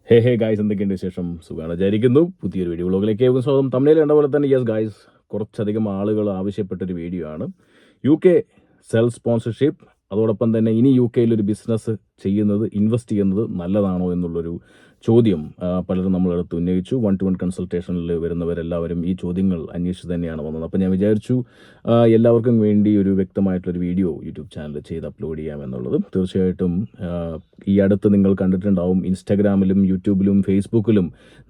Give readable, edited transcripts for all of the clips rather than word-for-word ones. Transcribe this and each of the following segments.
Hey guys, എന്തൊക്കെയുണ്ട് വിശേഷം? സുഖമാണ് വിചാരിക്കുന്നു. പുതിയൊരു വീഡിയോ വ്ളോഗിലേക്ക് സ്വാഗതം. തമിഴിൽ കണ്ട പോലെ തന്നെ യെസ് ഗായ്സ്, കുറച്ചധികം ആളുകൾ ആവശ്യപ്പെട്ടൊരു വീഡിയോ ആണ്. UK സെൽഫ് സ്പോൺസർഷിപ്പ്, അതോടൊപ്പം തന്നെ ഇനി UK ഒരു ബിസിനസ് ചെയ്യുന്നത്, ഇൻവെസ്റ്റ് ചെയ്യുന്നത് നല്ലതാണോ എന്നുള്ളൊരു ചോദ്യം പലരും നമ്മളെടുത്ത് ഉന്നയിച്ചു. 1-to-1 കൺസൾട്ടേഷനിൽ വരുന്നവരെല്ലാവരും ഈ ചോദ്യങ്ങൾ അന്വേഷിച്ച് തന്നെയാണ് വന്നത്. അപ്പോൾ ഞാൻ വിചാരിച്ചു എല്ലാവർക്കും വേണ്ടി ഒരു വ്യക്തമായിട്ടുള്ളൊരു വീഡിയോ യൂട്യൂബ് ചാനൽ ചെയ്ത് അപ്ലോഡ് ചെയ്യാമെന്നുള്ളത്. തീർച്ചയായിട്ടും ഈ അടുത്ത് നിങ്ങൾ കണ്ടിട്ടുണ്ടാവും, ഇൻസ്റ്റാഗ്രാമിലും യൂട്യൂബിലും ഫേസ്ബുക്കിലും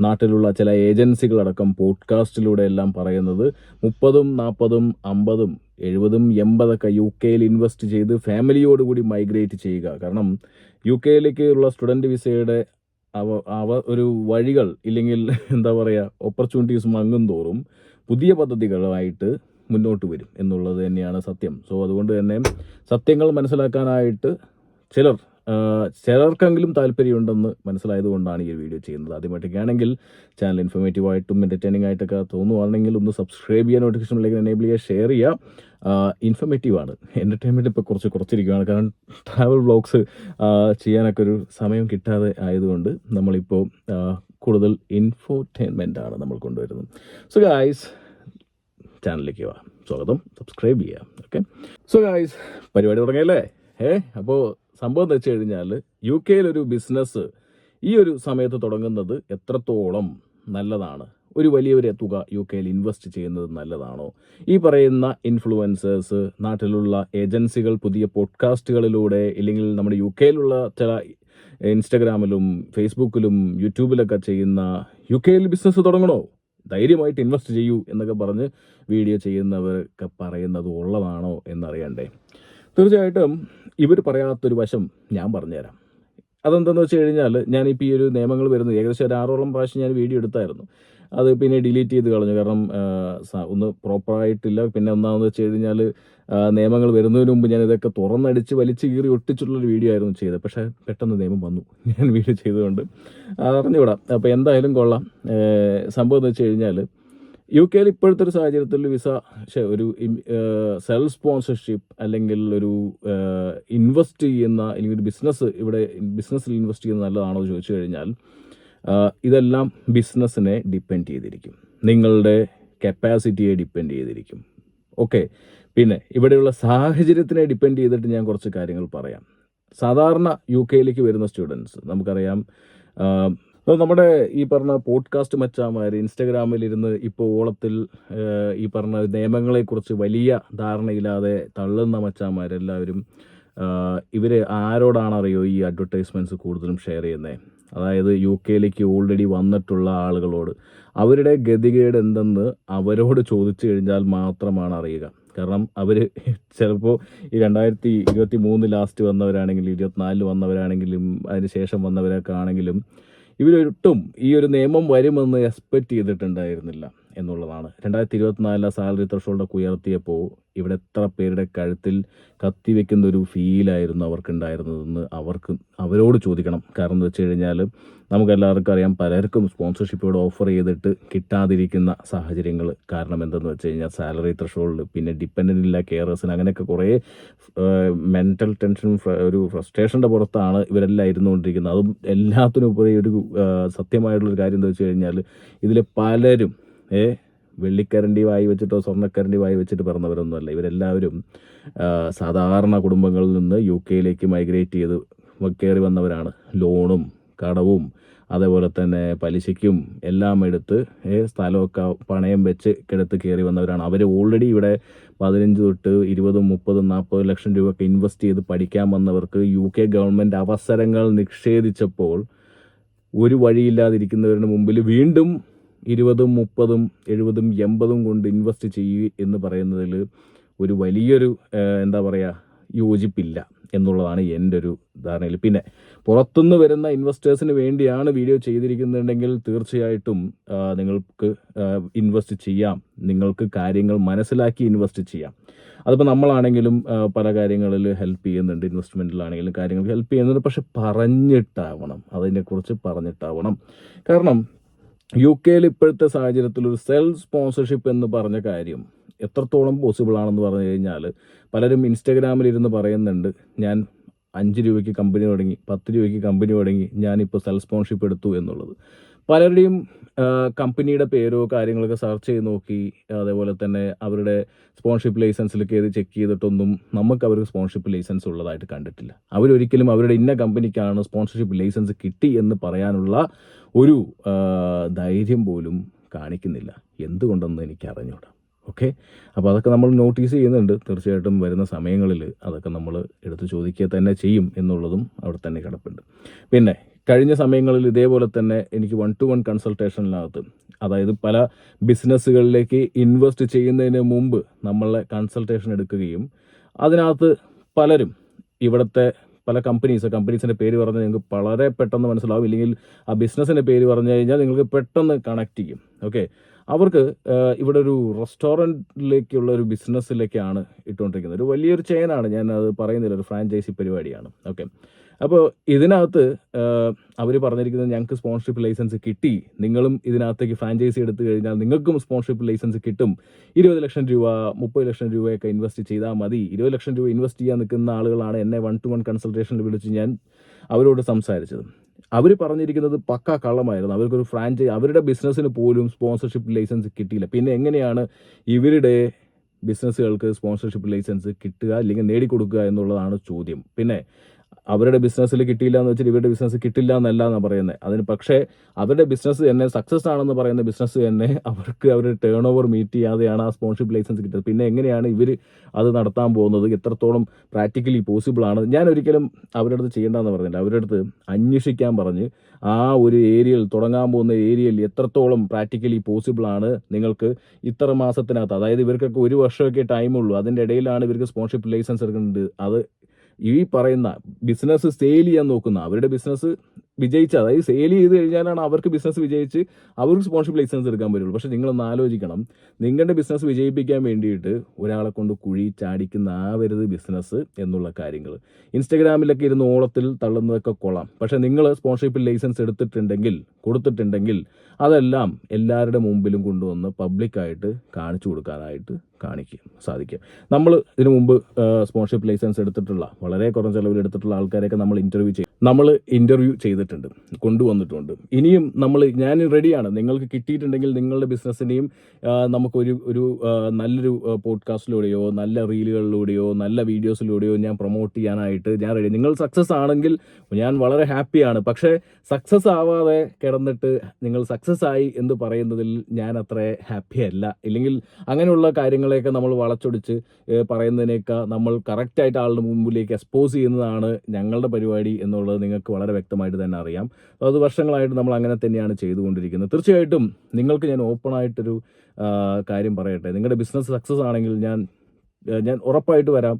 നാട്ടിലുള്ള ചില ഏജൻസികളടക്കം പോഡ്കാസ്റ്റിലൂടെ എല്ലാം പറയുന്നത് 30, 40, 50, 70, 80 UK ഇൻവെസ്റ്റ് ചെയ്ത് ഫാമിലിയോടുകൂടി മൈഗ്രേറ്റ് ചെയ്യുക. കാരണം UK ഉള്ള സ്റ്റുഡൻറ്റ് വിസയുടെ ഒരു വഴികൾ ഇല്ലെങ്കിൽ എന്താ പറയുക, ഓപ്പർച്യൂണിറ്റീസ് മങ്ങും തോറും പുതിയ പദ്ധതികളായിട്ട് മുന്നോട്ട് വരും എന്നുള്ളത് തന്നെയാണ് സത്യം. സോ അതുകൊണ്ട് തന്നെ സത്യങ്ങൾ മനസ്സിലാക്കാനായിട്ട് ചിലർക്കെങ്കിലും താല്പര്യമുണ്ടെന്ന് മനസ്സിലായതുകൊണ്ടാണ് ഈ വീഡിയോ ചെയ്യുന്നത്. ആദ്യമായിട്ടൊക്കെയാണെങ്കിൽ ചാനൽ ഇൻഫോർമേറ്റീവ് ആയിട്ടും എൻ്റർടൈനിങ് ആയിട്ടൊക്കെ തോന്നുവാണെങ്കിൽ ഒന്ന് സബ്സ്ക്രൈബ് ചെയ്യുക, നോട്ടിഫിക്കേഷൻ ബെൽ എനേബിൾ ചെയ്യുക, ഷെയർ ചെയ്യുക. ഇൻഫോർമേറ്റീവ് ആണ്. എൻ്റർടൈൻമെൻറ്റ് ഇപ്പോൾ കുറച്ചിരിക്കുകയാണ്. കാരണം ട്രാവൽ വ്ളോഗ്സ് ചെയ്യാനൊക്കെ ഒരു സമയം കിട്ടാതെ ആയതുകൊണ്ട് നമ്മളിപ്പോൾ കൂടുതൽ ഇൻഫോർടൈൻമെൻ്റ് ആണ് നമ്മൾ കൊണ്ടുവരുന്നത്. സോ ഗായ്സ്, ചാനലിലേക്ക് സ്വാഗതം, സബ്സ്ക്രൈബ് ചെയ്യുക. ഓക്കെ, സോ ഗായ്സ്, പരിപാടി തുടങ്ങിയല്ലേ? അപ്പോൾ സംഭവം എന്ന് വെച്ച് കഴിഞ്ഞാൽ UK ഒരു ബിസിനസ് ഈ ഒരു സമയത്ത് തുടങ്ങുന്നത് എത്രത്തോളം നല്ലതാണ്, ഒരു വലിയൊരു തുക UK ഇൻവെസ്റ്റ് ചെയ്യുന്നത് നല്ലതാണോ, ഈ പറയുന്ന ഇൻഫ്ലുവൻസേഴ്സ്, നാട്ടിലുള്ള ഏജൻസികൾ പുതിയ പോഡ്കാസ്റ്റുകളിലൂടെ ഇല്ലെങ്കിൽ നമ്മുടെ UK ചില ഇൻസ്റ്റഗ്രാമിലും ഫേസ്ബുക്കിലും യൂട്യൂബിലൊക്കെ ചെയ്യുന്ന UK ബിസിനസ് തുടങ്ങണോ, ധൈര്യമായിട്ട് ഇൻവെസ്റ്റ് ചെയ്യൂ എന്നൊക്കെ പറഞ്ഞ് വീഡിയോ ചെയ്യുന്നവരൊക്കെ പറയുന്നത് ഉള്ളതാണോ എന്നറിയണ്ടേ? തീർച്ചയായിട്ടും ഇവർ പറയാത്തൊരു വശം ഞാൻ പറഞ്ഞുതരാം. അതെന്താണെന്ന് വെച്ച് കഴിഞ്ഞാൽ, ഞാനിപ്പോൾ ഈ ഒരു നിയമങ്ങൾ വരുന്നത് ഏകദേശം ഒരു 6ഓളം പ്രാവശ്യം ഞാൻ വീഡിയോ എടുത്തായിരുന്നു. അത് പിന്നെ ഡിലീറ്റ് ചെയ്ത് കളഞ്ഞു. കാരണം ഒന്ന് പ്രോപ്പറായിട്ടില്ല. പിന്നെ ഒന്നാമെന്ന് വെച്ച് കഴിഞ്ഞാൽ നിയമങ്ങൾ വരുന്നതിന് മുമ്പ് ഞാൻ ഇതൊക്കെ തുറന്നടിച്ച് വലിച്ച് കീറി ഒട്ടിച്ചിട്ടുള്ളൊരു വീഡിയോ ആയിരുന്നു ചെയ്തത്. പക്ഷേ പെട്ടെന്ന് നിയമം വന്നു, ഞാൻ വീഡിയോ ചെയ്തുകൊണ്ട് അറിഞ്ഞുകൂടാം. അപ്പോൾ എന്തായാലും കൊള്ളാം. സംഭവം എന്ന് വെച്ച് കഴിഞ്ഞാൽ UK ഇപ്പോഴത്തെ ഒരു സാഹചര്യത്തിൽ ഒരു സെൽഫ് സ്പോൺസർഷിപ്പ് അല്ലെങ്കിൽ ഒരു ഇൻവെസ്റ്റ് ചെയ്യുന്ന അല്ലെങ്കിൽ ഒരു ബിസിനസ്സിൽ ഇൻവെസ്റ്റ് ചെയ്യുന്നത് നല്ലതാണോ എന്ന് ചോദിച്ചു കഴിഞ്ഞാൽ, ഇതെല്ലാം ബിസിനസ്സിനെ ഡിപ്പെൻഡ് ചെയ്തിരിക്കും, നിങ്ങളുടെ കപ്പാസിറ്റിയെ ഡിപ്പെൻഡ് ചെയ്തിരിക്കും. ഓക്കെ, പിന്നെ ഇവിടെയുള്ള സാഹചര്യത്തിനെ ഡിപ്പെൻഡ് ചെയ്തിട്ട് ഞാൻ കുറച്ച് കാര്യങ്ങൾ പറയാം. സാധാരണ UK വരുന്ന സ്റ്റുഡൻസ് നമുക്കറിയാം, നമ്മുടെ ഈ പറഞ്ഞ പോഡ്കാസ്റ്റ് മച്ചാമാർ ഇൻസ്റ്റഗ്രാമിലിരുന്ന് ഇപ്പോൾ ഓളത്തിൽ ഈ പറഞ്ഞ നിയമങ്ങളെക്കുറിച്ച് വലിയ ധാരണയില്ലാതെ തള്ളുന്ന മച്ചാമാരെല്ലാവരും ഇവർ ആരോടാണറിയോ ഈ അഡ്വർടൈസ്മെൻറ്റ്സ് കൂടുതലും ഷെയർ ചെയ്യുന്നത്? അതായത് UK ഓൾറെഡി വന്നിട്ടുള്ള ആളുകളോട്. അവരുടെ ഗതികേട് എന്തെന്ന് അവരോട് ചോദിച്ചു കഴിഞ്ഞാൽ മാത്രമാണ് അറിയുക. കാരണം അവർ ചിലപ്പോൾ ഈ 2023 ലാസ്റ്റ് വന്നവരാണെങ്കിലും 24 വന്നവരാണെങ്കിലും അതിന് ശേഷം വന്നവരൊക്കെ ആണെങ്കിലും ഇവരൊട്ടും ഈ ഒരു നിയമം വരുമെന്ന് എക്സ്പെക്റ്റ് ചെയ്തിട്ടുണ്ടായിരുന്നില്ല എന്നുള്ളതാണ്. 2024 സാലറി ത്രഷോൾഡൊക്കെ ഉയർത്തിയപ്പോൾ ഇവിടെ എത്ര പേരുടെ കഴുത്തിൽ കത്തിവെക്കുന്ന ഒരു ഫീലായിരുന്നു അവർക്കുണ്ടായിരുന്നതെന്ന് അവരോട് ചോദിക്കണം. കാരണം എന്താ വെച്ച് കഴിഞ്ഞാൽ, നമുക്കെല്ലാവർക്കും അറിയാം, പലർക്കും സ്പോൺസർഷിപ്പോട് ഓഫർ ചെയ്തിട്ട് കിട്ടാതിരിക്കുന്ന സാഹചര്യങ്ങൾ. കാരണം എന്തെന്ന് വെച്ച് കഴിഞ്ഞാൽ സാലറി ത്രഷോൾഡ്, പിന്നെ ഡിപ്പെൻഡൻ്റ് ഇല്ല കെയറേഴ്സിന്, അങ്ങനെയൊക്കെ കുറേ മെൻ്റൽ ടെൻഷനും ഒരു ഫ്രസ്ട്രേഷൻ്റെ പുറത്താണ് ഇവരെല്ലാം ഇരുന്നുകൊണ്ടിരിക്കുന്നത്. അതും എല്ലാത്തിനും ഉപരി ഒരു സത്യമായിട്ടുള്ളൊരു കാര്യം എന്താ വെച്ച് കഴിഞ്ഞാൽ, ഇതിൽ പലരും വെള്ളിക്കരണ്ടി വായി വെച്ചിട്ടോ സ്വർണ്ണക്കരണ്ടി വായി വെച്ചിട്ട് പിറന്നവരൊന്നുമല്ല. ഇവരെല്ലാവരും സാധാരണ കുടുംബങ്ങളിൽ നിന്ന് UK മൈഗ്രേറ്റ് ചെയ്ത് കയറി വന്നവരാണ്. ലോണും കടവും അതേപോലെ തന്നെ പലിശയ്ക്കും എല്ലാം എടുത്ത് സ്ഥലമൊക്കെ പണയം വെച്ച് കിടത്ത് കയറി വന്നവരാണ്. അവർ ഓൾറെഡി ഇവിടെ 15 തൊട്ട് 20, 30, 40 ലക്ഷം രൂപയൊക്കെ ഇൻവെസ്റ്റ് ചെയ്ത് പഠിക്കാൻ വന്നവർക്ക് UK ഗവൺമെൻറ് അവസരങ്ങൾ നിഷേധിച്ചപ്പോൾ ഒരു വഴിയില്ലാതിരിക്കുന്നവരുടെ മുമ്പിൽ വീണ്ടും 20, 30, 70, 80 കൊണ്ട് ഇൻവെസ്റ്റ് ചെയ്യുക എന്ന് പറയുന്നതിൽ ഒരു വലിയൊരു എന്താ പറയുക യോജിപ്പില്ല എന്നുള്ളതാണ് എൻ്റെ ഒരു ധാരണയിൽ. പിന്നെ പുറത്തുനിന്ന് വരുന്ന ഇൻവെസ്റ്റേഴ്സിന് വേണ്ടിയാണ് വീഡിയോ ചെയ്തിരിക്കുന്നുണ്ടെങ്കിൽ തീർച്ചയായിട്ടും നിങ്ങൾക്ക് ഇൻവെസ്റ്റ് ചെയ്യാം, നിങ്ങൾക്ക് കാര്യങ്ങൾ മനസ്സിലാക്കി ഇൻവെസ്റ്റ് ചെയ്യാം. അതിപ്പോൾ നമ്മളാണെങ്കിലും പല കാര്യങ്ങളിൽ ഹെൽപ്പ് ചെയ്യുന്നുണ്ട്, ഇൻവെസ്റ്റ്മെൻറ്റിലാണെങ്കിലും കാര്യങ്ങൾ ഹെൽപ്പ് ചെയ്യുന്നുണ്ട്. പക്ഷെ പറഞ്ഞിട്ടാവണം, അതിനെക്കുറിച്ച് പറഞ്ഞിട്ടാവണം. കാരണം UK ഇപ്പോഴത്തെ സാഹചര്യത്തിൽ ഒരു സെൽഫ് സ്പോൺസർഷിപ്പ് എന്ന് പറഞ്ഞ കാര്യം എത്രത്തോളം പോസിബിൾ ആണെന്ന് പറഞ്ഞു കഴിഞ്ഞാൽ, പലരും ഇൻസ്റ്റഗ്രാമിലിരുന്ന് പറയുന്നുണ്ട്, ഞാൻ 5 രൂപയ്ക്ക് കമ്പനി തുടങ്ങി, 10 രൂപയ്ക്ക് കമ്പനി തുടങ്ങി, ഞാനിപ്പോൾ സെൽഫ് സ്പോൺഷിപ്പ് എടുത്തു എന്നുള്ളത്. പലരുടെയും കമ്പനിയുടെ പേരോ കാര്യങ്ങളൊക്കെ സെർച്ച് ചെയ്ത് നോക്കി, അതേപോലെ തന്നെ അവരുടെ സ്പോൺഷിപ്പ് ലൈസൻസിൽ കയറി ചെക്ക് ചെയ്തിട്ടൊന്നും നമുക്ക് അവർക്ക് സ്പോൺഷിപ്പ് ലൈസൻസ് ഉള്ളതായിട്ട് കണ്ടിട്ടില്ല. അവരൊരിക്കലും അവരുടെ ഇന്ന കമ്പനിക്കാണ് സ്പോൺസർഷിപ്പ് ലൈസൻസ് കിട്ടി എന്ന് പറയാനുള്ള ഒരു ധൈര്യം പോലും കാണിക്കുന്നില്ല. എന്തുകൊണ്ടെന്ന് എനിക്ക് അറിഞ്ഞൂടാ. ഓക്കെ, അപ്പോൾ അതൊക്കെ നമ്മൾ നോട്ടീസ് ചെയ്യുന്നുണ്ട്. തീർച്ചയായിട്ടും വരുന്ന സമയങ്ങളിൽ അതൊക്കെ നമ്മൾ എടുത്ത് ചോദിക്കുക തന്നെ ചെയ്യും എന്നുള്ളതും അവിടെ തന്നെ കിടപ്പുണ്ട്. പിന്നെ കഴിഞ്ഞ സമയങ്ങളിൽ ഇതേപോലെ തന്നെ എനിക്ക് 1-to-1 കൺസൾട്ടേഷനിനകത്ത്, അതായത് പല ബിസിനസ്സുകളിലേക്ക് ഇൻവെസ്റ്റ് ചെയ്യുന്നതിന് മുമ്പ് നമ്മളെ കൺസൾട്ടേഷൻ എടുക്കുകയും അതിനകത്ത് പലരും ഇവിടുത്തെ പല കമ്പനീസിൻ്റെ പേര് പറഞ്ഞാൽ നിങ്ങൾക്ക് വളരെ പെട്ടെന്ന് മനസ്സിലാവും, ഇല്ലെങ്കിൽ ആ ബിസിനസ്സിൻ്റെ പേര് പറഞ്ഞു കഴിഞ്ഞാൽ നിങ്ങൾക്ക് പെട്ടെന്ന് കണക്ട് ചെയ്യും. ഓക്കെ, അവർക്ക് ഇവിടെ ഒരു റെസ്റ്റോറൻറ്റിലേക്കുള്ള ഒരു ബിസിനസ്സിലേക്കാണ് ഇട്ടുകൊണ്ടിരിക്കുന്നത്. ഒരു വലിയൊരു ചെയിനാണ്, ഞാൻ അത് പറയുന്നില്ല, ഒരു ഫ്രാഞ്ചൈസി പരിപാടിയാണ്. ഓക്കെ, അപ്പോൾ ഇതിനകത്ത് അവർ പറഞ്ഞിരിക്കുന്നത് ഞങ്ങൾക്ക് സ്പോൺസർഷിപ്പ് ലൈസൻസ് കിട്ടി, നിങ്ങളും ഇതിനകത്തേക്ക് ഫ്രാഞ്ചൈസി എടുത്തു കഴിഞ്ഞാൽ നിങ്ങൾക്കും സ്പോൺസർഷിപ്പ് ലൈസൻസ് കിട്ടും, 20 ലക്ഷം രൂപ 30 ലക്ഷം രൂപയൊക്കെ ഇൻവെസ്റ്റ് ചെയ്താൽ മതി. 20 ലക്ഷം രൂപ ഇൻവെസ്റ്റ് ചെയ്യാൻ നിൽക്കുന്ന ആളുകളാണ് എന്നെ 1-to-1 കൺസൾട്ടേഷനിൽ വിളിച്ച് ഞാൻ അവരോട് സംസാരിച്ചത്. അവർ പറഞ്ഞിരിക്കുന്നത് പക്ക കള്ളമായിരുന്നു. അവർക്കൊരു അവരുടെ ബിസിനസ്സിന് പോലും സ്പോൺസർഷിപ്പ് ലൈസൻസ് കിട്ടിയില്ല. പിന്നെ എങ്ങനെയാണ് ഇവരുടെ ബിസിനസ്സുകൾക്ക് സ്പോൺസർഷിപ്പ് ലൈസൻസ് കിട്ടുക, അല്ലെങ്കിൽ നേടിക്കൊടുക്കുക എന്നുള്ളതാണ് ചോദ്യം. പിന്നെ അവരുടെ ബിസിനസ്സിൽ കിട്ടിയില്ല എന്ന് വെച്ചാൽ ഇവരുടെ ബിസിനസ് കിട്ടില്ല എന്നല്ല എന്നാണ് പറയുന്നത്. അതിന് പക്ഷേ അവരുടെ ബിസിനസ് തന്നെ സക്സസ് ആണെന്ന് പറയുന്ന ബിസിനസ് തന്നെ അവർക്ക് അവരുടെ ടേൺ ഓവർ മീറ്റ് ചെയ്യാതെയാണ് ആ സ്പോൺസർഷിപ്പ് ലൈസൻസ് കിട്ടുന്നത്. പിന്നെ എങ്ങനെയാണ് ഇവർ അത് നടത്താൻ പോകുന്നത്, എത്രത്തോളം പ്രാക്ടിക്കലി പോസിബിൾ ആണ്? ഞാൻ ഒരിക്കലും അവരുടെ അടുത്ത് ചെയ്യേണ്ടതെന്ന് പറഞ്ഞില്ല, അവരുടെ അടുത്ത് അന്വേഷിക്കാൻ പറഞ്ഞ് ആ ഒരു ഏരിയയിൽ, തുടങ്ങാൻ പോകുന്ന ഏരിയയിൽ എത്രത്തോളം പ്രാക്ടിക്കലി പോസിബിൾ ആണ്, നിങ്ങൾക്ക് ഇത്ര മാസത്തിനകത്ത്, അതായത് ഇവർക്കൊക്കെ 1 വർഷമൊക്കെ ടൈമുള്ളൂ, അതിൻ്റെ ഇടയിലാണ് ഇവർക്ക് സ്പോൺസർഷിപ്പ് ലൈസൻസ് എടുക്കേണ്ടത്. അത് ഈ പറയുന്ന ബിസിനസ് സെയിൽ ചെയ്യാൻ നോക്കുന്ന, അവരുടെ ബിസിനസ് വിജയിച്ച്, അതായത് സെയിൽ ചെയ്ത് കഴിഞ്ഞാലാണ് അവർക്ക് ബിസിനസ് വിജയിച്ച് അവർക്ക് സ്പോൺസർഷിപ്പ് ലൈസൻസ് എടുക്കാൻ പറ്റുള്ളൂ. പക്ഷേ നിങ്ങളൊന്ന് ആലോചിക്കണം, നിങ്ങളുടെ ബിസിനസ് വിജയിപ്പിക്കാൻ വേണ്ടിയിട്ട് ഒരാളെ കൊണ്ട് കുഴി ചാടിക്കുന്ന ആവരുത് ബിസിനസ് എന്നുള്ള കാര്യങ്ങൾ. ഇൻസ്റ്റഗ്രാമിലൊക്കെ ഇരുന്ന് ഓളത്തിൽ തള്ളുന്നതൊക്കെ കൊള്ളാം, പക്ഷേ നിങ്ങൾ സ്പോൺസർഷിപ്പ് ലൈസൻസ് കൊടുത്തിട്ടുണ്ടെങ്കിൽ അതെല്ലാം എല്ലാവരുടെ മുമ്പിലും കൊണ്ടുവന്ന് പബ്ലിക്കായിട്ട് കാണിച്ചു കൊടുക്കാനായിട്ട് സാധിക്കും. നമ്മൾ ഇതിനു മുമ്പ് സ്പോൺസർഷിപ്പ് ലൈസൻസ് എടുത്തിട്ടുള്ള, വളരെ കുറഞ്ഞ ചെലവിൽ എടുത്തിട്ടുള്ള ആൾക്കാരെയൊക്കെ നമ്മൾ ഇൻ്റർവ്യൂ ചെയ്തിട്ടുണ്ട്, കൊണ്ടുവന്നിട്ടുണ്ട്. ഇനിയും ഞാൻ റെഡിയാണ്. നിങ്ങൾക്ക് കിട്ടിയിട്ടുണ്ടെങ്കിൽ നിങ്ങളുടെ ബിസിനസ്സിനെയും നമുക്കൊരു നല്ലൊരു പോഡ്കാസ്റ്റിലൂടെയോ നല്ല റീലുകളിലൂടെയോ നല്ല വീഡിയോസിലൂടെയോ ഞാൻ പ്രൊമോട്ട് ചെയ്യാനായിട്ട് ഞാൻ റെഡി. നിങ്ങൾ സക്സസ് ആണെങ്കിൽ ഞാൻ വളരെ ഹാപ്പിയാണ്. പക്ഷേ സക്സസ് ആവാതെ കിടന്നിട്ട് നിങ്ങൾ സക്സസ് ആയി എന്ന് പറയുന്നതിൽ ഞാൻ അത്ര ഹാപ്പി അല്ല. ഇല്ലെങ്കിൽ അങ്ങനെയുള്ള കാര്യങ്ങളെയൊക്കെ നമ്മൾ വളച്ചൊടിച്ച് പറയുന്നതിനേക്കാൾ നമ്മൾ കറക്റ്റായിട്ട് ആളുടെ മുമ്പിലേക്ക് എക്സ്പോസ് ചെയ്യുന്നതാണ് ഞങ്ങളുടെ പരിപാടി എന്നുള്ളത് നിങ്ങൾക്ക് വളരെ വ്യക്തമായിട്ട് തന്നെ അറിയാം. അത് വർഷങ്ങളായിട്ട് നമ്മൾ അങ്ങനെ തന്നെയാണ് ചെയ്തുകൊണ്ടിരിക്കുന്നത്. തീർച്ചയായിട്ടും നിങ്ങൾക്ക് ഞാൻ ഓപ്പണായിട്ടൊരു കാര്യം പറയട്ടെ, നിങ്ങളുടെ ബിസിനസ് സക്സസ് ആണെങ്കിൽ ഞാൻ ഉറപ്പായിട്ട് വരാം,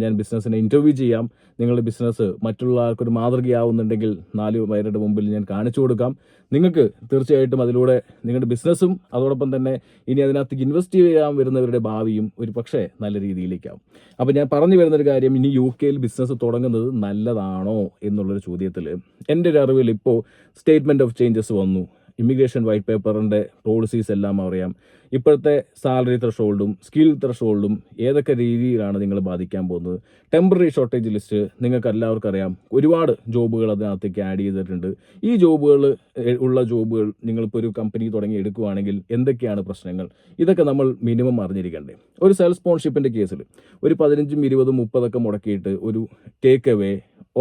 ഞാൻ ബിസിനസ്സിനെ ഇൻ്റർവ്യൂ ചെയ്യാം. നിങ്ങളുടെ ബിസിനസ് മറ്റുള്ള ആൾക്കൊരു മാതൃകയാവുന്നുണ്ടെങ്കിൽ 4 പേരുടെ മുമ്പിൽ ഞാൻ കാണിച്ചു കൊടുക്കാം. നിങ്ങൾക്ക് തീർച്ചയായിട്ടും അതിലൂടെ നിങ്ങളുടെ ബിസിനസ്സും അതോടൊപ്പം തന്നെ ഇനി അതിനകത്തേക്ക് ഇൻവെസ്റ്റ് ചെയ്യാൻ വരുന്നവരുടെ ഭാവിയും ഒരു പക്ഷേ നല്ല രീതിയിലേക്കാവും. അപ്പോൾ ഞാൻ പറഞ്ഞു വരുന്നൊരു കാര്യം, ഇനി UK ബിസിനസ് തുടങ്ങുന്നത് നല്ലതാണോ എന്നുള്ളൊരു ചോദ്യത്തിൽ എൻ്റെ ഒരു അറിവിൽ ഇപ്പോൾ സ്റ്റേറ്റ്മെൻറ്റ് ഓഫ് ചേഞ്ചസ് വന്നു, ഇമിഗ്രേഷൻ വൈറ്റ് പേപ്പറിൻ്റെ പോളിസീസ് എല്ലാം അറിയാം. ഇപ്പോഴത്തെ സാലറി ത്രഷോൾഡും സ്കിൽ ത്രഷോൾഡും ഏതൊക്കെ രീതിയിലാണ് നിങ്ങൾ ബാധിക്കാൻ പോകുന്നത്. ടെമ്പററി ഷോർട്ടേജ് ലിസ്റ്റ് നിങ്ങൾക്ക് എല്ലാവർക്കും അറിയാം, ഒരുപാട് ജോബുകൾ അതിനകത്തേക്ക് ആഡ് ചെയ്തിട്ടുണ്ട്. ഈ ജോബുകൾ നിങ്ങളിപ്പോൾ ഒരു കമ്പനി തുടങ്ങി എടുക്കുകയാണെങ്കിൽ എന്തൊക്കെയാണ് പ്രശ്നങ്ങൾ, ഇതൊക്കെ നമ്മൾ മിനിമം അറിഞ്ഞിരിക്കണ്ടേ. ഒരു സെൽഫ് സ്പോൺഷിപ്പിൻ്റെ കേസിൽ ഒരു 15, 20, 30 മുടക്കിയിട്ട് ഒരു ടേക്ക് അവേ,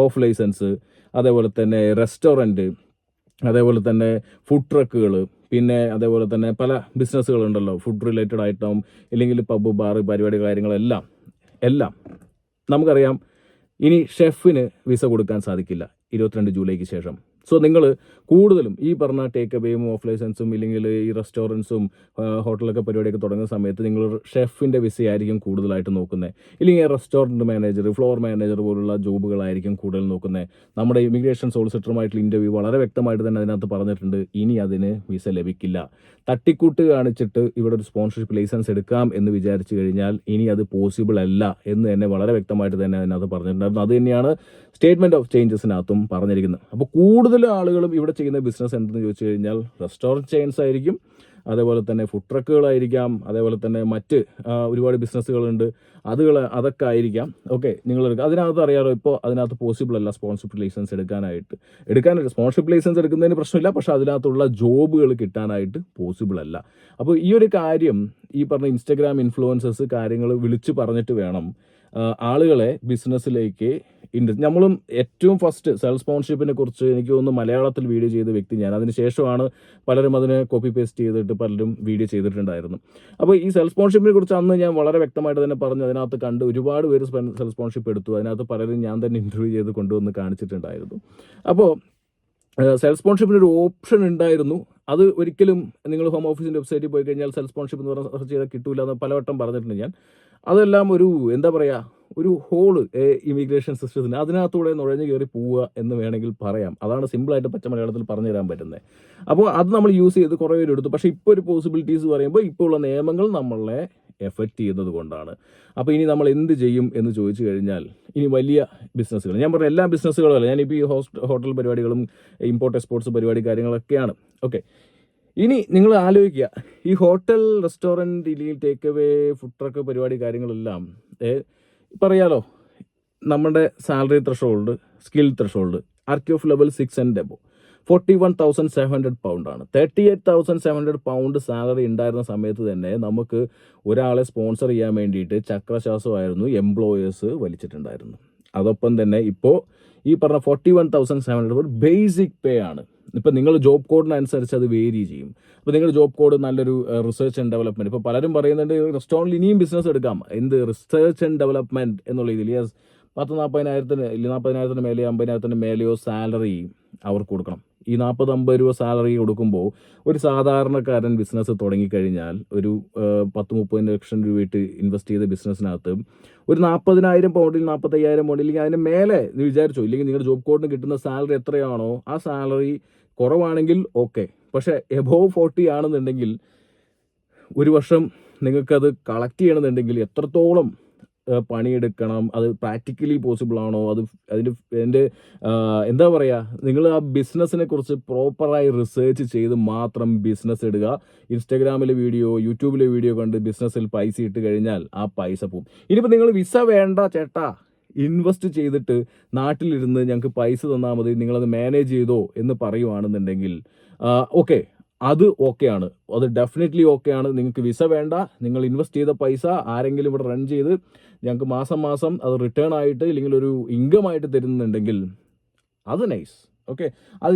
ഓഫ് ലൈസൻസ്, അതേപോലെ തന്നെ റെസ്റ്റോറൻറ്റ്, അതേപോലെ തന്നെ ഫുഡ് ട്രക്കുകൾ, പിന്നെ അതേപോലെ തന്നെ പല ബിസിനസ്സുകളുണ്ടല്ലോ ഫുഡ് റിലേറ്റഡ് ആയിട്ടും, ഇല്ലെങ്കിൽ പബ്ബ് ബാർ പരിപാടി കാര്യങ്ങളെല്ലാം നമുക്കറിയാം. ഇനി ഷെഫിന് വിസ കൊടുക്കാൻ സാധിക്കില്ല 22 ജൂലൈക്ക് ശേഷം. സോ നിങ്ങൾ കൂടുതലും ഈ പറഞ്ഞ ടേക്ക് അവേയും ഓഫ് ലൈസൻസും ഇല്ലെങ്കിൽ ഈ റെസ്റ്റോറൻറ്റ്സും ഹോട്ടലൊക്കെ പരിപാടിയൊക്കെ തുടങ്ങുന്ന സമയത്ത് നിങ്ങൾ ഷെഫിൻ്റെ വിസയായിരിക്കും കൂടുതലായിട്ട് നോക്കുന്നത്, ഇല്ലെങ്കിൽ റെസ്റ്റോറൻറ്റ് മാനേജർ, ഫ്ലോർ മാനേജർ പോലുള്ള ജോബുകളായിരിക്കും കൂടുതൽ നോക്കുന്നത്. നമ്മുടെ ഇമിഗ്രേഷൻ സോളിസിറ്ററുമായിട്ടുള്ള ഇൻ്റർവ്യൂ വളരെ വ്യക്തമായിട്ട് തന്നെ അതിനകത്ത് പറഞ്ഞിട്ടുണ്ട്, ഇനി അതിന് വിസ ലഭിക്കില്ല. തട്ടിക്കൂട്ട് കാണിച്ചിട്ട് ഇവിടെ ഒരു സ്പോൺസർഷിപ്പ് ലൈസൻസ് എടുക്കാം എന്ന് വിചാരിച്ചു കഴിഞ്ഞാൽ ഇനി അത് പോസിബിൾ അല്ല എന്ന് തന്നെ വളരെ വ്യക്തമായിട്ട് തന്നെ അതിനകത്ത് പറഞ്ഞിട്ടുണ്ടായിരുന്നു. അത് തന്നെയാണ് സ്റ്റേറ്റ്മെൻറ്റ് ഓഫ് ചേഞ്ചസിനകത്തും പറഞ്ഞിരിക്കുന്നത്. അപ്പോൾ കൂടുതൽ ആളുകളും ഇവിടെ ചെയ്യുന്ന ബിസിനസ് എന്തെന്ന് ചോദിച്ചു കഴിഞ്ഞാൽ റെസ്റ്റോറൻറ്റ് ചെയിൻസ് ആയിരിക്കും, അതേപോലെ തന്നെ ഫുഡ് ട്രക്കുകളായിരിക്കാം, അതേപോലെ തന്നെ മറ്റ് ഒരുപാട് ബിസിനസ്സുകളുണ്ട്, അതൊക്കെ ആയിരിക്കാം. ഓക്കെ, നിങ്ങൾ അതിനകത്ത് അറിയാമല്ലോ, ഇപ്പോൾ അതിനകത്ത് പോസിബിൾ അല്ല സ്പോൺസർഷിപ്പ് ലൈസൻസ് എടുക്കാനായിട്ട് സ്പോൺസർഷിപ്പ് ലൈസൻസ് എടുക്കുന്നതിന് പ്രശ്നമില്ല, പക്ഷേ അതിനകത്തുള്ള ജോബുകൾ കിട്ടാനായിട്ട് പോസിബിൾ അല്ല. അപ്പോൾ ഈ ഒരു കാര്യം ഈ പറഞ്ഞ ഇൻസ്റ്റഗ്രാം ഇൻഫ്ലുവൻസേഴ്സ് കാര്യങ്ങൾ വിളിച്ച് പറഞ്ഞിട്ട് വേണം ആളുകളെ ബിസിനസ്സിലേക്ക് നമ്മളും ഏറ്റവും ഫസ്റ്റ് സെൽഫ് സ്പോൺസർഷിപ്പിനെ കുറിച്ച് എനിക്ക് തോന്നുന്നു മലയാളത്തിൽ വീഡിയോ ചെയ്ത വ്യക്തി ഞാൻ. അതിന് ശേഷമാണ് പലരും അതിനെ കോപ്പി പേസ്റ്റ് ചെയ്തിട്ട് പലരും വീഡിയോ ചെയ്തിട്ടുണ്ടായിരുന്നു. അപ്പോൾ ഈ സെൽഫ് സ്പോൺസർഷിപ്പിനെ കുറിച്ച് അന്ന് ഞാൻ വളരെ വ്യക്തമായിട്ട് തന്നെ പറഞ്ഞു. അതിനകത്ത് കണ്ട് ഒരുപാട് പേര് സെൽഫ് സ്പോൺസർഷിപ്പ് എടുത്തു. അതിനകത്ത് പലരും ഞാൻ തന്നെ ഇൻ്റർവ്യൂ ചെയ്ത് കൊണ്ടുവന്ന് കാണിച്ചിട്ടുണ്ടായിരുന്നു. അപ്പോൾ സെൽഫ് സ്പോൺസർഷിപ്പിന് ഒരു ഓപ്ഷൻ ഉണ്ടായിരുന്നു. അത് ഒരിക്കലും നിങ്ങൾ ഹോം ഓഫീസിൻ്റെ വെബ്സൈറ്റിൽ പോയി കഴിഞ്ഞാൽ സെൽഫ് സ്പോൺസർഷിപ്പ് എന്ന് പറഞ്ഞാൽ സെർച്ച് ചെയ്താൽ കിട്ടൂല എന്ന് പലവട്ടം പറഞ്ഞിട്ടുണ്ട് ഞാൻ. അതെല്ലാം ഒരു എന്താ പറയുക, ഒരു ഹോള് ഇമിഗ്രേഷൻ സിസ്റ്റത്തിന് അതിനകത്തൂടെ നുഴഞ്ഞു കയറി പോവുക എന്ന് വേണമെങ്കിൽ പറയാം. അതാണ് സിമ്പിളായിട്ട് പച്ച മലയാളത്തിൽ പറഞ്ഞു തരാൻ പറ്റുന്നത്. അപ്പോൾ അത് നമ്മൾ യൂസ് ചെയ്ത് കുറേ പേര് എടുത്തു. പക്ഷേ ഇപ്പോൾ ഒരു പോസിബിലിറ്റീസ് പറയുമ്പോൾ ഇപ്പോൾ ഉള്ള നിയമങ്ങൾ നമ്മളെ എഫക്റ്റ് ചെയ്യുന്നത് കൊണ്ടാണ്. അപ്പോൾ ഇനി നമ്മൾ എന്ത് ചെയ്യും എന്ന് ചോദിച്ചു കഴിഞ്ഞാൽ, ഇനി വലിയ ബിസിനസ്സുകൾ, ഞാൻ പറഞ്ഞ എല്ലാ ബിസിനസ്സുകളും അല്ല, ഞാനിപ്പോൾ ഈ ഹോട്ടൽ പരിപാടികളും ഇമ്പോർട്ട് എക്സ്പോർട്ട്സ് പരിപാടി കാര്യങ്ങളൊക്കെയാണ്. ഓക്കെ, ഇനി നിങ്ങൾ ആലോചിക്കുക, ഈ ഹോട്ടൽ, റെസ്റ്റോറൻറ്റ്, ഇല്ലെങ്കിൽ ടേക്ക് അവേ, ഫുഡ് ട്രക്ക് പരിപാടി കാര്യങ്ങളെല്ലാം പറയാലോ, നമ്മുടെ സാലറി ത്രഷോൾഡ്, സ്കിൽ ത്രഷോൾഡ്, ആർക്കി ഓഫ് ലെവൽ 6 and above 41,700 പൗണ്ടാണ്. 38,700 പൗണ്ട് സാലറി ഉണ്ടായിരുന്ന സമയത്ത് തന്നെ നമുക്ക് ഒരാളെ സ്പോൺസർ ചെയ്യാൻ വേണ്ടിയിട്ട് ചക്രശ്വാസമായിരുന്നു എംപ്ലോയേഴ്സ് വലിച്ചിട്ടുണ്ടായിരുന്നു. അതൊപ്പം തന്നെ ഇപ്പോൾ ഈ പറഞ്ഞ 41,700 ഒരു ബേസിക് പേ ആണ്. ഇപ്പം നിങ്ങൾ ജോബ് കോഡിനനുസരിച്ച് അത് വേരി ചെയ്യും. അപ്പോൾ നിങ്ങളുടെ ജോബ് കോഡ് നല്ലൊരു റിസർച്ച് ആൻഡ് ഡെവലപ്മെൻറ്റ്, ഇപ്പോൾ പലരും പറയുന്നുണ്ട് റെസ്റ്റോറൻറ്റിൽ ഇനിയും ബിസിനസ് എടുക്കാം, എന്ത് റിസർച്ച് ആൻഡ് ഡെവലപ്മെൻറ്റ് എന്നുള്ള ഇതിൽ 40,000-40,000 മേലെയോ 50,000 മേലെയോ സാലറി അവർക്ക് കൊടുക്കണം. ഈ 40-50 രൂപ സാലറി കൊടുക്കുമ്പോൾ ഒരു സാധാരണക്കാരൻ ബിസിനസ് തുടങ്ങിക്കഴിഞ്ഞാൽ ഒരു 10-30 ലക്ഷം രൂപ ഇട്ട് ഇൻവെസ്റ്റ് ചെയ്ത ബിസിനസ്സിനകത്ത് ഒരു 40,000 പൗണ്ടിൽ 45,000 പൗണ്ടിൽ ഇല്ലെങ്കിൽ അതിന് മേലെ നീ വിചാരിച്ചോ, ഇല്ലെങ്കിൽ നിങ്ങളുടെ ജോബ് കോഡിന് കിട്ടുന്ന സാലറി എത്രയാണോ ആ സാലറി കുറവാണെങ്കിൽ ഓക്കെ, പക്ഷേ എബോവ് 40 ആണെന്നുണ്ടെങ്കിൽ ഒരു വർഷം നിങ്ങൾക്കത് കളക്ട് ചെയ്യണമെന്നുണ്ടെങ്കിൽ എത്രത്തോളം പണിയെടുക്കണം, അത് പ്രാക്ടിക്കലി പോസിബിൾ ആണോ, അതിൻ്റെ എന്താ പറയുക, നിങ്ങൾ ആ ബിസിനസ്സിനെ കുറിച്ച് പ്രോപ്പറായി റിസർച്ച് ചെയ്ത് മാത്രം ബിസിനസ് ഇടുക. ഇൻസ്റ്റാഗ്രാമിലെ വീഡിയോ, യൂട്യൂബിലെ വീഡിയോ കണ്ട് ബിസിനസ്സിൽ പൈസ ഇട്ട് കഴിഞ്ഞാൽ ആ പൈസ പോവും. ഇനിയിപ്പോൾ നിങ്ങൾ വിസ വേണ്ട ചേട്ടാ, ഇൻവെസ്റ്റ് ചെയ്തിട്ട് നാട്ടിലിരുന്ന് ഞങ്ങൾക്ക് പൈസ തന്നാൽ മതി, നിങ്ങളത് മാനേജ് ചെയ്തോ എന്ന് പറയുവാണെന്നുണ്ടെങ്കിൽ ഓക്കെ, അത് ഓക്കെയാണ്, അത് ഡെഫിനറ്റ്ലി ഓക്കെയാണ്. നിങ്ങൾക്ക് വിസ വേണ്ട, നിങ്ങൾ ഇൻവെസ്റ്റ് ചെയ്ത പൈസ ആരെങ്കിലും ഇവിടെ റൺ ചെയ്ത് ഞങ്ങൾക്ക് മാസം അത് റിട്ടേൺ ആയിട്ട് ഇല്ലെങ്കിൽ ഒരു ഇൻകം ആയിട്ട് തരുന്നുണ്ടെങ്കിൽ അത് നൈസ്. ഓക്കെ, അത്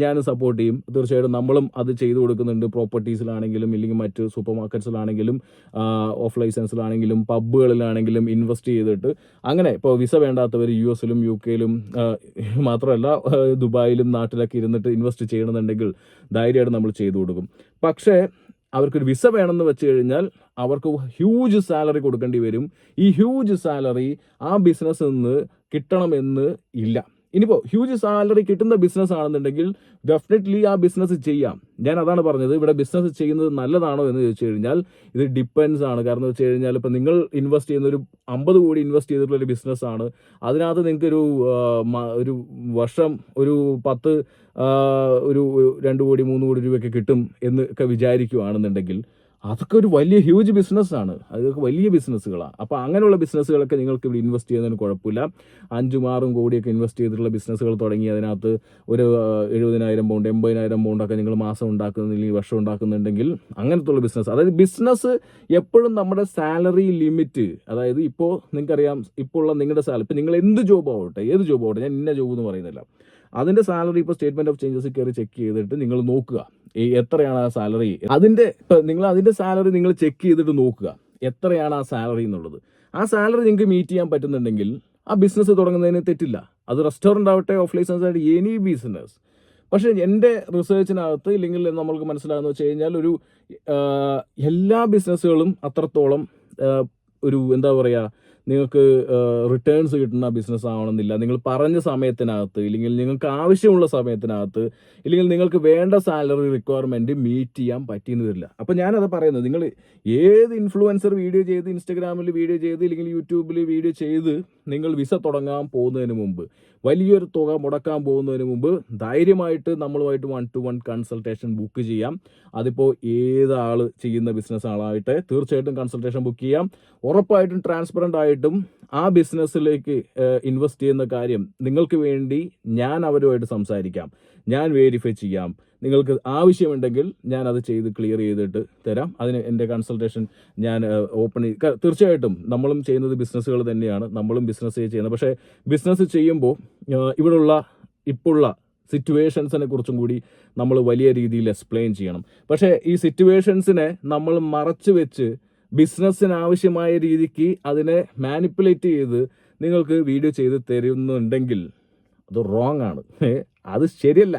ഞാൻ സപ്പോർട്ട് ചെയ്യും. തീർച്ചയായിട്ടും നമ്മളും അത് ചെയ്തു കൊടുക്കുന്നുണ്ട്. പ്രോപ്പർട്ടീസിലാണെങ്കിലും ഇല്ലെങ്കിൽ മറ്റ് സൂപ്പർ മാർക്കറ്റ്സിലാണെങ്കിലും ഓഫ് ലൈസൻസിലാണെങ്കിലും പബ്ബുകളിലാണെങ്കിലും ഇൻവെസ്റ്റ് ചെയ്തിട്ട് അങ്ങനെ. ഇപ്പോൾ വിസ വേണ്ടാത്തവർ US-ലും UK-ലും മാത്രമല്ല ദുബായിലും നാട്ടിലൊക്കെ ഇരുന്നിട്ട് ഇൻവെസ്റ്റ് ചെയ്യണമെന്നുണ്ടെങ്കിൽ ധൈര്യമായിട്ട് നമ്മൾ ചെയ്തു കൊടുക്കും. പക്ഷേ അവർക്കൊരു വിസ വേണമെന്ന് വെച്ച് കഴിഞ്ഞാൽ അവർക്ക് ഹ്യൂജ് സാലറി കൊടുക്കേണ്ടി വരും. ഈ ഹ്യൂജ് സാലറി ആ ബിസിനസ്സിൽ നിന്ന് കിട്ടണമെന്ന് ഇല്ല. ഇനിയിപ്പോൾ ഹ്യൂജ് സാലറി കിട്ടുന്ന ബിസിനസ് ആണെന്നുണ്ടെങ്കിൽ ഡെഫിനറ്റ്ലി ആ ബിസിനസ് ചെയ്യാം. ഞാൻ അതാണ് പറഞ്ഞത്, ഇവിടെ ബിസിനസ് ചെയ്യുന്നത് നല്ലതാണോ എന്ന് ചോദിച്ചു കഴിഞ്ഞാൽ ഇത് ഡിപ്പെൻസ് ആണ്. കാരണം എന്ന് വെച്ച് കഴിഞ്ഞാൽ ഇപ്പോൾ നിങ്ങൾ ഇൻവെസ്റ്റ് ചെയ്യുന്ന ഒരു 50 കോടി ഇൻവെസ്റ്റ് ചെയ്തിട്ടുള്ളൊരു ബിസിനസ്സാണ്, അതിനകത്ത് നിങ്ങൾക്കൊരു ഒരു വർഷം ഒരു 2 കോടി 3 കോടി രൂപയൊക്കെ കിട്ടും എന്നൊക്കെ വിചാരിക്കുകയാണെന്നുണ്ടെങ്കിൽ അതൊക്കെ ഒരു വലിയ ഹ്യൂജ് ബിസിനസ്സാണ്, അതൊക്കെ വലിയ ബിസിനസ്സുകളാണ്. അപ്പോൾ അങ്ങനെയുള്ള ബിസിനസ്സുകളൊക്കെ നിങ്ങൾക്ക് ഇവിടെ ഇൻവെസ്റ്റ് ചെയ്യുന്നതിന് കുഴപ്പമില്ല. 5-6 കോടിയൊക്കെ ഇൻവെസ്റ്റ് ചെയ്തിട്ടുള്ള ബിസിനസ്സുകൾ തുടങ്ങി അതിനകത്ത് ഒരു 70,000 പൗണ്ട് 80,000 പൗണ്ടൊക്കെ നിങ്ങൾ മാസം ഉണ്ടാക്കുന്നില്ലെങ്കിൽ വർഷം ഉണ്ടാക്കുന്നുണ്ടെങ്കിൽ അങ്ങനത്തുള്ള ബിസിനസ്. അതായത് ബിസിനസ് എപ്പോഴും നമ്മുടെ സാലറി ലിമിറ്റ്, അതായത് ഇപ്പോൾ നിങ്ങൾക്കറിയാം ഇപ്പോൾ ഉള്ള നിങ്ങളുടെ സാലറി, ഇപ്പോൾ നിങ്ങൾ എന്ത് ജോബ് ആവട്ടെ, ഏത് ജോബ് ആവട്ടെ, ഞാൻ ഇന്ന ജോബ് എന്ന് പറയുന്നില്ല, അതിൻ്റെ സാലറി ഇപ്പോൾ സ്റ്റേറ്റ്മെൻറ്റ് ഓഫ് ചേഞ്ചസിൽ കയറി ചെക്ക് ചെയ്തിട്ട് നിങ്ങൾ നോക്കുക എത്രയാണ് ആ സാലറി. നിങ്ങൾ അതിൻ്റെ സാലറി നിങ്ങൾ ചെക്ക് ചെയ്തിട്ട് നോക്കുക എത്രയാണ് ആ സാലറി എന്നുള്ളത്. ആ സാലറി നിങ്ങൾക്ക് മീറ്റ് ചെയ്യാൻ പറ്റുന്നുണ്ടെങ്കിൽ ആ ബിസിനസ് തുടങ്ങുന്നതിന് തെറ്റില്ല. അത് റെസ്റ്റോറൻ്റ് ആവട്ടെ, ഓഫ് ലൈസൻസ് ആയിട്ട് എനി ബിസിനസ്. പക്ഷേ എൻ്റെ റിസർച്ചിനകത്ത് ഇല്ലെങ്കിൽ നമ്മൾക്ക് മനസ്സിലാകുന്ന വെച്ച് കഴിഞ്ഞാൽ എല്ലാ ബിസിനസ്സുകളും അത്രത്തോളം ഒരു എന്താ പറയുക നിങ്ങൾക്ക് റിട്ടേൺസ് കിട്ടുന്ന ബിസിനസ് ആവണമെന്നില്ല. നിങ്ങൾ പറഞ്ഞ സമയത്തിനകത്ത്, ഇല്ലെങ്കിൽ നിങ്ങൾക്ക് ആവശ്യമുള്ള സമയത്തിനകത്ത്, ഇല്ലെങ്കിൽ നിങ്ങൾക്ക് വേണ്ട സാലറി റിക്വയർമെൻറ്റ് മീറ്റ് ചെയ്യാൻ പറ്റിയെന്ന് വരില്ല. അപ്പോൾ ഞാനത് പറയുന്നത്, നിങ്ങൾ ഏത് ഇൻഫ്ലുവൻസർ വീഡിയോ ചെയ്ത്, ഇൻസ്റ്റഗ്രാമിൽ വീഡിയോ ചെയ്ത്, ഇല്ലെങ്കിൽ യൂട്യൂബിൽ വീഡിയോ ചെയ്ത് നിങ്ങൾ വിസ തുടങ്ങാൻ പോകുന്നതിന് മുമ്പ്, വലിയൊരു തുക മുടക്കാൻ പോകുന്നതിന് മുമ്പ് ധൈര്യമായിട്ട് നമ്മളുമായിട്ട് 1-to-1 കൺസൾട്ടേഷൻ ബുക്ക് ചെയ്യാം. അതിപ്പോൾ ഏതാൾ ചെയ്യുന്ന ബിസിനസ് ആളായിട്ട് തീർച്ചയായിട്ടും കൺസൾട്ടേഷൻ ബുക്ക് ചെയ്യാം. ഉറപ്പായിട്ടും ട്രാൻസ്പെറൻ്റ് ആയിട്ടും ആ ബിസിനസ്സിലേക്ക് ഇൻവെസ്റ്റ് ചെയ്യുന്ന കാര്യം നിങ്ങൾക്ക് വേണ്ടി ഞാൻ അവരുമായിട്ട് സംസാരിക്കാം, ഞാൻ വെരിഫൈ ചെയ്യാം. നിങ്ങൾക്ക് ആവശ്യമുണ്ടെങ്കിൽ ഞാൻ അത് ചെയ്ത് ക്ലിയർ ചെയ്തിട്ട് തരാം. അതിന് എൻ്റെ കൺസൾട്ടേഷൻ ഞാൻ ഓപ്പൺ തീർച്ചയായിട്ടും നമ്മളും ചെയ്യുന്നത് ബിസിനസ്സുകൾ തന്നെയാണ്, നമ്മളും ബിസിനസ് ചെയ്യുന്നത്. പക്ഷേ ബിസിനസ് ചെയ്യുമ്പോൾ ഇവിടെയുള്ള ഇപ്പോഴുള്ള സിറ്റുവേഷൻസിനെ കുറിച്ചും കൂടി നമ്മൾ വലിയ രീതിയിൽ എക്സ്പ്ലെയിൻ ചെയ്യണം. പക്ഷേ ഈ സിറ്റുവേഷൻസിനെ നമ്മൾ മറച്ചു വെച്ച് ബിസിനസ്സിന് ആവശ്യമായ രീതിക്ക് അതിനെ മാനിപ്പുലേറ്റ് ചെയ്ത് നിങ്ങൾക്ക് വീഡിയോ ചെയ്ത് തരുന്നുണ്ടെങ്കിൽ അത് റോങ് ആണ്, അത് ശരിയല്ല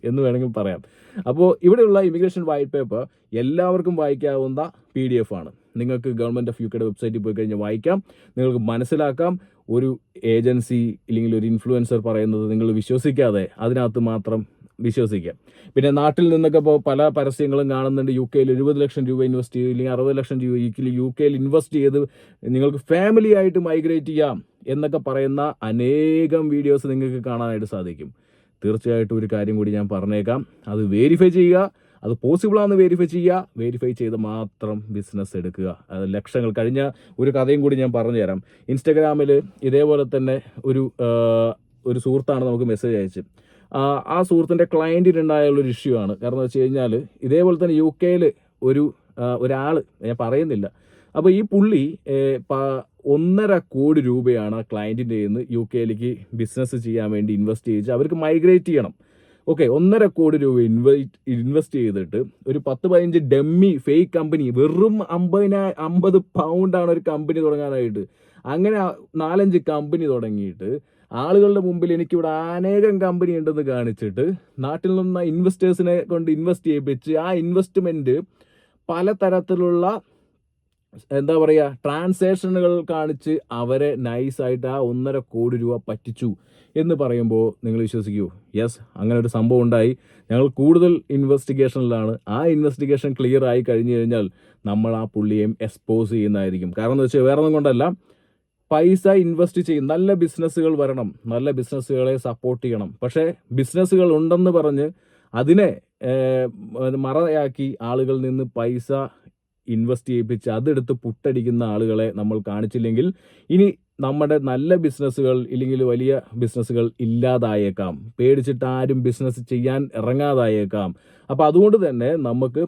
എന്ന് വേണമെങ്കിൽ പറയാം. അപ്പോൾ ഇവിടെയുള്ള ഇമിഗ്രേഷൻ വൈറ്റ് പേപ്പർ എല്ലാവർക്കും വായിക്കാവുന്ന PDF ആണ്. നിങ്ങൾക്ക് ഗവൺമെൻറ് ഓഫ് UK വെബ്സൈറ്റിൽ പോയി കഴിഞ്ഞാൽ വായിക്കാം, നിങ്ങൾക്ക് മനസ്സിലാക്കാം. ഒരു ഏജൻസി ഇല്ലെങ്കിൽ ഒരു ഇൻഫ്ലുവൻസർ പറയുന്നത് നിങ്ങൾ വിശ്വസിക്കാതെ അതിനകത്ത് മാത്രം വിശ്വസിക്കാം. പിന്നെ നാട്ടിൽ നിന്നൊക്കെ ഇപ്പോൾ പല പരസ്യങ്ങളും കാണുന്നുണ്ട്. UK-യിൽ 70 ലക്ഷം രൂപ ഇൻവെസ്റ്റ് ചെയ്യും, ഇല്ലെങ്കിൽ 60 ലക്ഷം രൂപ UK-യിൽ ഇൻവെസ്റ്റ് ചെയ്ത് നിങ്ങൾക്ക് ഫാമിലി ആയിട്ട് മൈഗ്രേറ്റ് ചെയ്യാം എന്നൊക്കെ പറയുന്ന അനേകം വീഡിയോസ് നിങ്ങൾക്ക് കാണാനായിട്ട് സാധിക്കും. തീർച്ചയായിട്ടും ഒരു കാര്യം കൂടി ഞാൻ പറഞ്ഞേക്കാം, അത് വെരിഫൈ ചെയ്യുക, അത് പോസിബിളാണെന്ന് വെരിഫൈ ചെയ്യുക, വെരിഫൈ ചെയ്ത് മാത്രം ബിസിനസ് എടുക്കുക. അത് ലക്ഷങ്ങൾ. കഴിഞ്ഞ ഒരു കഥയും കൂടി ഞാൻ പറഞ്ഞു തരാം. ഇൻസ്റ്റഗ്രാമിൽ ഇതേപോലെ തന്നെ ഒരു സുഹൃത്താണ് നമുക്ക് മെസ്സേജ് അയച്ച്. ആ സുഹൃത്തിൻ്റെ ക്ലയൻറ്റിനുണ്ടായുള്ളൊരു ഇഷ്യൂ ആണ്. കാരണം എന്ന് വെച്ച് കഴിഞ്ഞാൽ ഇതേപോലെ തന്നെ UK-യിൽ ഒരാൾ, ഞാൻ പറയുന്നില്ല, അപ്പോൾ ഈ പുള്ളി 1.5 കോടി രൂപയാണ് ആ ക്ലയൻറ്റിൻ്റെ കയ്യിൽ നിന്ന് UK-യിലേക്ക് ബിസിനസ് ചെയ്യാൻ വേണ്ടി ഇൻവെസ്റ്റ് ചെയ്ത് അവർക്ക് മൈഗ്രേറ്റ് ചെയ്യണം. ഓക്കെ, 1.5 കോടി രൂപ ഇൻവെസ്റ്റ് ചെയ്തിട്ട് ഒരു 10-15 ഡമ്മി ഫേക്ക് കമ്പനി, വെറും 50 പൗണ്ടാണ് ഒരു കമ്പനി തുടങ്ങാനായിട്ട്. അങ്ങനെ 4-5 കമ്പനി തുടങ്ങിയിട്ട് ആളുകളുടെ മുമ്പിൽ എനിക്കിവിടെ അനേകം കമ്പനി ഉണ്ടെന്ന് കാണിച്ചിട്ട് നാട്ടിൽ നിന്ന് ഇൻവെസ്റ്റേഴ്സിനെ കൊണ്ട് ഇൻവെസ്റ്റ് ചെയ്യിപ്പിച്ച് ആ ഇൻവെസ്റ്റ്മെൻറ്റ് പലതരത്തിലുള്ള ട്രാൻസാക്ഷനുകൾ കാണിച്ച് അവരെ നൈസായിട്ട് ആ 1.5 കോടി രൂപ പറ്റിച്ചു എന്ന് പറയുമ്പോൾ നിങ്ങൾ വിശ്വസിക്കുമോ? യെസ്, അങ്ങനെ ഒരു സംഭവം ഉണ്ടായി. ഞങ്ങൾ കൂടുതൽ ഇൻവെസ്റ്റിഗേഷനിലാണ്. ആ ഇൻവെസ്റ്റിഗേഷൻ ക്ലിയർ ആയി കഴിഞ്ഞു കഴിഞ്ഞാൽ നമ്മൾ ആ പുള്ളിയെയും എക്സ്പോസ് ചെയ്യുന്നതായിരിക്കും. കാരണം എന്ന് വെച്ചാൽ വേറെ ഒന്നും കൊണ്ടല്ല, പൈസ ഇൻവെസ്റ്റ് ചെയ്യും, നല്ല ബിസിനസ്സുകൾ വരണം, നല്ല ബിസിനസ്സുകളെ സപ്പോർട്ട് ചെയ്യണം. പക്ഷേ ബിസിനസ്സുകൾ ഉണ്ടെന്ന് പറഞ്ഞ് അതിനെ മറയാക്കി ആളുകളിൽ നിന്ന് പൈസ ഇൻവെസ്റ്റ് ചെയ്യിപ്പിച്ച് അതെടുത്ത് പുട്ടടിക്കുന്ന ആളുകളെ നമ്മൾ കാണിച്ചില്ലെങ്കിൽ ഇനി നമ്മുടെ നല്ല ബിസിനസ്സുകൾ ഇല്ലെങ്കിൽ വലിയ ബിസിനസ്സുകൾ ഇല്ലാതായേക്കാം. പേടിച്ചിട്ട് ആരും ബിസിനസ് ചെയ്യാൻ ഇറങ്ങാതായേക്കാം. അപ്പോൾ അതുകൊണ്ട് തന്നെ നമുക്ക്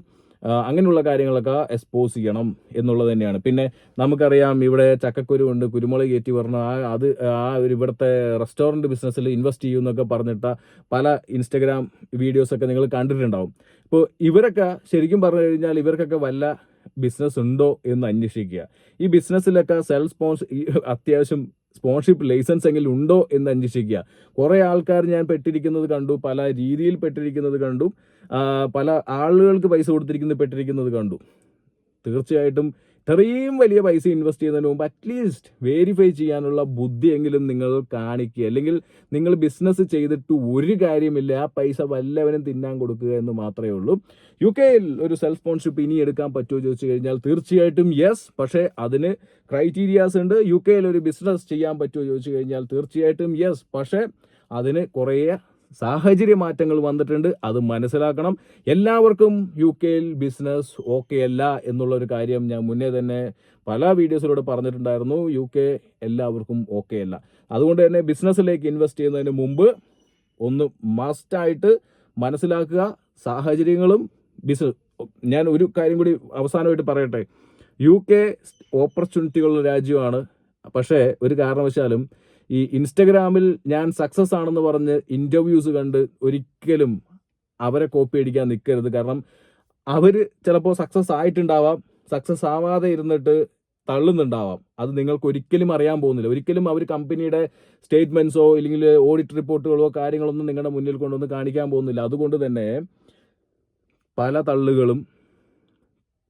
അങ്ങനെയുള്ള കാര്യങ്ങളൊക്കെ എക്സ്പോസ് ചെയ്യണം എന്നുള്ളത് തന്നെയാണ്. പിന്നെ നമുക്കറിയാം, ഇവിടെ ചക്കക്കുരു കൊണ്ട് കുരുമുളക് കയറ്റി പറഞ്ഞ ഇവിടുത്തെ റെസ്റ്റോറൻറ്റ് ബിസിനസ്സിൽ ഇൻവെസ്റ്റ് ചെയ്യുമെന്നൊക്കെ പറഞ്ഞിട്ട് പല ഇൻസ്റ്റഗ്രാം വീഡിയോസൊക്കെ നിങ്ങൾ കണ്ടിട്ടുണ്ടാവും. ഇപ്പോൾ ഇവരൊക്കെ ശരിക്കും പറഞ്ഞു കഴിഞ്ഞാൽ ഇവർക്കൊക്കെ വല്ല ബിസിനസ് ഉണ്ടോ എന്ന് അന്വേഷിക്കുക. ഈ ബിസിനസ്സിലൊക്കെ അത്യാവശ്യം സ്പോൺഷിപ്പ് ലൈസൻസ് എങ്കിലും ഉണ്ടോ എന്ന് അന്വേഷിക്കുക. കുറേ ആൾക്കാർ ഞാൻ പെട്ടിരിക്കുന്നത് കണ്ടു, പല രീതിയിൽ പെട്ടിരിക്കുന്നത് കണ്ടു, പല ആളുകൾക്ക് പൈസ പെട്ടിരിക്കുന്നത് കണ്ടു. തീർച്ചയായിട്ടും ഇത്രയും വലിയ പൈസ ഇൻവെസ്റ്റ് ചെയ്യുന്നതിന് മുമ്പ് അറ്റ്ലീസ്റ്റ് വെരിഫൈ ചെയ്യാനുള്ള ബുദ്ധിയെങ്കിലും നിങ്ങൾ കാണിക്കുക. അല്ലെങ്കിൽ നിങ്ങൾ ബിസിനസ് ചെയ്തിട്ട് ഒരു കാര്യമില്ല, ആ പൈസ വല്ലവനും തിന്നാൻ കൊടുക്കുക എന്ന് മാത്രമേ ഉള്ളൂ. UK-യിൽ ഒരു സെൽഫ് സ്പോൺഷിപ്പ് ഇനി എടുക്കാൻ പറ്റുമോ ചോദിച്ചു കഴിഞ്ഞാൽ തീർച്ചയായിട്ടും യെസ്. പക്ഷേ അതിന് ക്രൈറ്റീരിയാസ് ഉണ്ട്. UK-യിൽ ഒരു ബിസിനസ് ചെയ്യാൻ പറ്റുമോ ചോദിച്ചു കഴിഞ്ഞാൽ തീർച്ചയായിട്ടും യെസ്. പക്ഷേ അതിന് കുറേ സാഹചര്യ മാറ്റങ്ങൾ വന്നിട്ടുണ്ട്, അത് മനസ്സിലാക്കണം. എല്ലാവർക്കും UK-യിൽ ബിസിനസ് ഓക്കെ അല്ല എന്നുള്ളൊരു കാര്യം ഞാൻ മുന്നേ തന്നെ പല വീഡിയോസിലൂടെ പറഞ്ഞിട്ടുണ്ടായിരുന്നു. UK എല്ലാവർക്കും ഓക്കെ അല്ല. അതുകൊണ്ട് തന്നെ ബിസിനസ്സിലേക്ക് ഇൻവെസ്റ്റ് ചെയ്യുന്നതിന് മുമ്പ് ഒന്ന് മസ്റ്റായിട്ട് മനസ്സിലാക്കുക സാഹചര്യങ്ങളും ഞാൻ ഒരു കാര്യം കൂടി അവസാനമായിട്ട് പറയട്ടെ. UK ഓപ്പർച്യൂണിറ്റികളുള്ള രാജ്യമാണ്. പക്ഷേ ഒരു കാരണവശാലും ഈ ഇൻസ്റ്റഗ്രാമിൽ ഞാൻ സക്സസ് ആണെന്ന് പറഞ്ഞ് ഇൻ്റർവ്യൂസ് കണ്ട് ഒരിക്കലും അവരെ കോപ്പി അടിക്കാൻ നിൽക്കരുത്. കാരണം അവർ ചിലപ്പോൾ സക്സസ് ആയിട്ടുണ്ടാവാം, സക്സസ് ആവാതെ ഇരുന്നിട്ട് തള്ളുന്നുണ്ടാവാം. അത് നിങ്ങൾക്ക് ഒരിക്കലും അറിയാൻ പോകുന്നില്ല. ഒരിക്കലും അവർ കമ്പനിയുടെ സ്റ്റേറ്റ്മെൻറ്റ്സോ ഇല്ലെങ്കിൽ ഓഡിറ്റ് റിപ്പോർട്ടുകളോ കാര്യങ്ങളൊന്നും നിങ്ങളുടെ മുന്നിൽ കൊണ്ടൊന്ന് കാണിക്കാൻ പോകുന്നില്ല. അതുകൊണ്ട് തന്നെ പല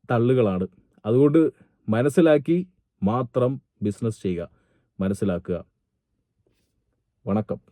തള്ളുകളാണ്. അതുകൊണ്ട് മനസ്സിലാക്കി മാത്രം ബിസിനസ് ചെയ്യുക. മനസ്സിലാക്കുക. വണക്കം.